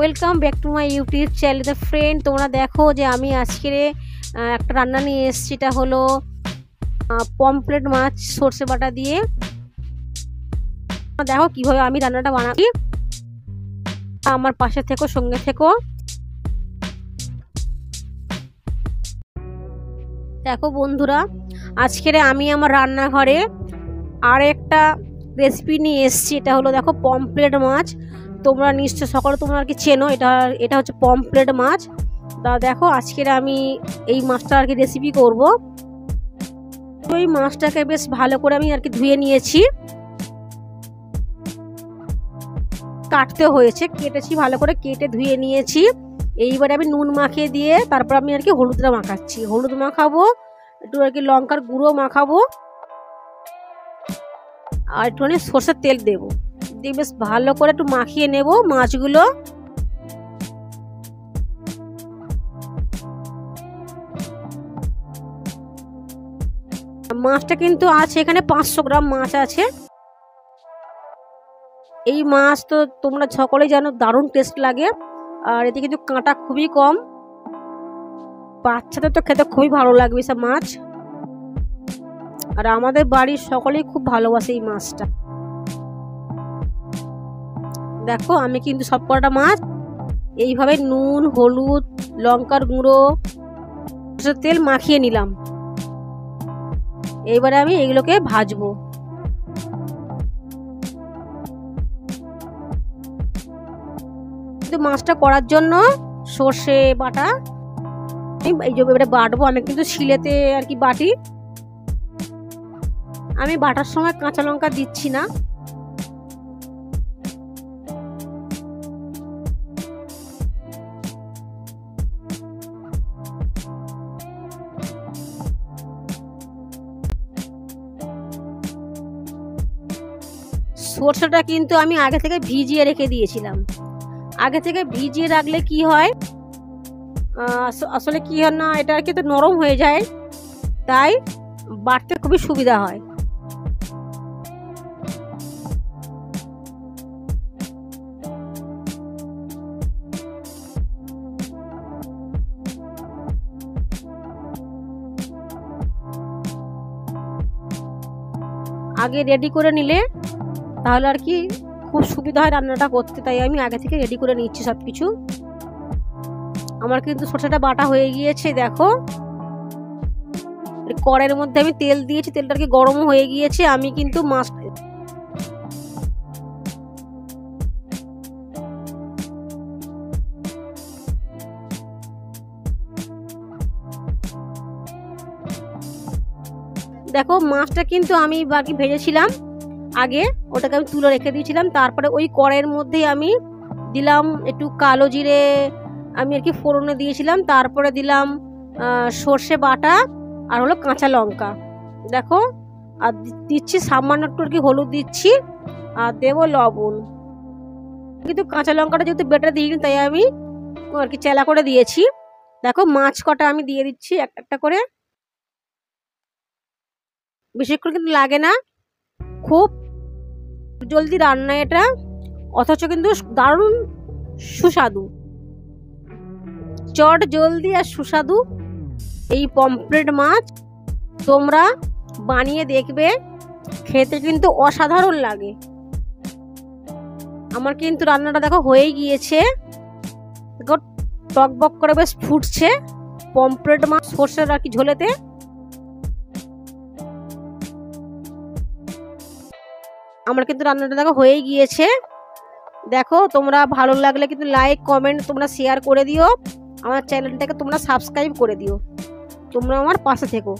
Welcome back to my YouTube channel. The friend, তোমরা দেখো যে আমি আজকে একটা রান্না নিয়ে এসেছি। এটা হলো পমফ্রেট মাছ সর্ষে বাটা দিয়ে। দেখো কিভাবে আমি রান্নাটা বানাচ্ছি, আমার পাশে থেকো, সঙ্গে থেকো। দেখো বন্ধুরা, আজকের আমি আমার রান্নাঘরে আর একটা রেসিপি নিয়ে এসেছি। এটা হলো দেখো পমফ্রেট মাছ। তোমরা নিশ্চয় সকলে তোমরা আর কি চেনো, এটা হচ্ছে পমফ্রেট মাছ। তা দেখো আজকের আমি এই মাছটা আর কি রেসিপি করব। তো এই মাছটাকে বেশ ভালো করে আমি আর কি ধুয়ে নিয়েছি, কাটতে হয়েছে, কেটেছি, ভালো করে কেটে ধুয়ে নিয়েছি। এইবারে আমি নুন মাখিয়ে দিয়ে তারপর আমি আর কি হলুদটা মাখাচ্ছি। হলুদ মাখাবো, একটু আর কি লঙ্কার গুঁড়ো মাখাবো, আর একটুখানি সরষের তেল দেবো, দিয়ে বেশ ভালো করে একটু মাখিয়ে নেব মাছগুলো। মাছটা কিন্তু আছে এখানে 500 গ্রাম মাছ আছে। এই মাছ তো তোমরা সকলেই জানো দারুণ টেস্ট লাগে, আর এতে কিন্তু কাঁটা খুবই কম। বাচ্চাদের তো খেতে খুবই ভালো লাগবে সব মাছ, আর আমাদের বাড়ির সকলেই খুব ভালোবাসে এই মাছটা। দেখো আমি কিন্তু সব কটা মাছ এইভাবে নুন, হলুদ, লঙ্কার গুঁড়ো, সরষের তেল মাখিয়ে নিলাম। এইবারে আমি এগুলোকে ভাজবো। কিন্তু মাছটা করার জন্য সর্ষে বাটা এই যে এবারে বাটবো। আমি কিন্তু শিলেতে আর কি বাটি। আমি বাটার সময় কাঁচা লঙ্কা দিচ্ছি না। সরষেটা কিন্তু আমি আগে থেকে ভিজিয়ে রেখে দিয়েছিলাম। আগে থেকে ভিজিয়ে রাখলে কি হয়, আসলে কি হয় না, এটা আর কি তো নরম হয়ে যায়, তাই বাটতে খুবই সুবিধা হয়। আগে রেডি করে নিলে তাহলে আর কি খুব সুবিধা হয় রান্নাটা করতে, তাই আমি আগে থেকে রেডি করে নিচ্ছি সব কিছু। আমার কিন্তু সরষেটা বাটা হয়ে গিয়েছে। দেখো কড়াইয়ের মধ্যে আমি তেল দিয়েছি, তেলটা আর কি গরম হয়ে গিয়েছে। আমি কিন্তু মাছ দেখো মাছটা কিন্তু আমি বাকি ভেজেছিলাম আগে, ওটাকে আমি তুলে রেখে দিয়েছিলাম। তারপরে ওই কড়াইয়ের মধ্যেই আমি দিলাম একটু কালো জিরে, আমি আর কি ফোড়নে দিয়েছিলাম। তারপরে দিলাম সর্ষে বাটা আর হলো কাঁচা লঙ্কা। দেখো আর দিচ্ছি সামান্য একটু আর কি হলুদ দিচ্ছি, আর দেবো লবণ। কিন্তু কাঁচা লঙ্কাটা যেহেতু বেটে দিইনি, তাই আমি আর কি চেলা করে দিয়েছি। দেখো মাছ কটা আমি দিয়ে দিচ্ছি একটা একটা করে। বেশিক্ষণ কিন্তু লাগে না, খুব জলদি রান্না এটা, অথচ কিন্তু দারুণ সুস্বাদু, চট জলদি আর সুস্বাদু এই পমফ্রেট মাছ। তোমরা বানিয়ে দেখবে, খেতে কিন্তু অসাধারণ লাগে। আমার কিন্তু রান্নাটা দেখো হয়ে গিয়েছে, দেখো টকবক করে বেশ ফুটছে পমফ্রেট মাছ সর্ষের আর কি ঝোলেতে। আমার কিন্তু রান্নাটা দেখো হয়ে গিয়েছে। দেখো তোমরা ভালো লাগলে কিন্তু লাইক, কমেন্ট তোমরা শেয়ার করে দিও। আমার চ্যানেলটাকে তোমরা সাবস্ক্রাইব করে দিও। তোমরা আমার পাশে থেকো।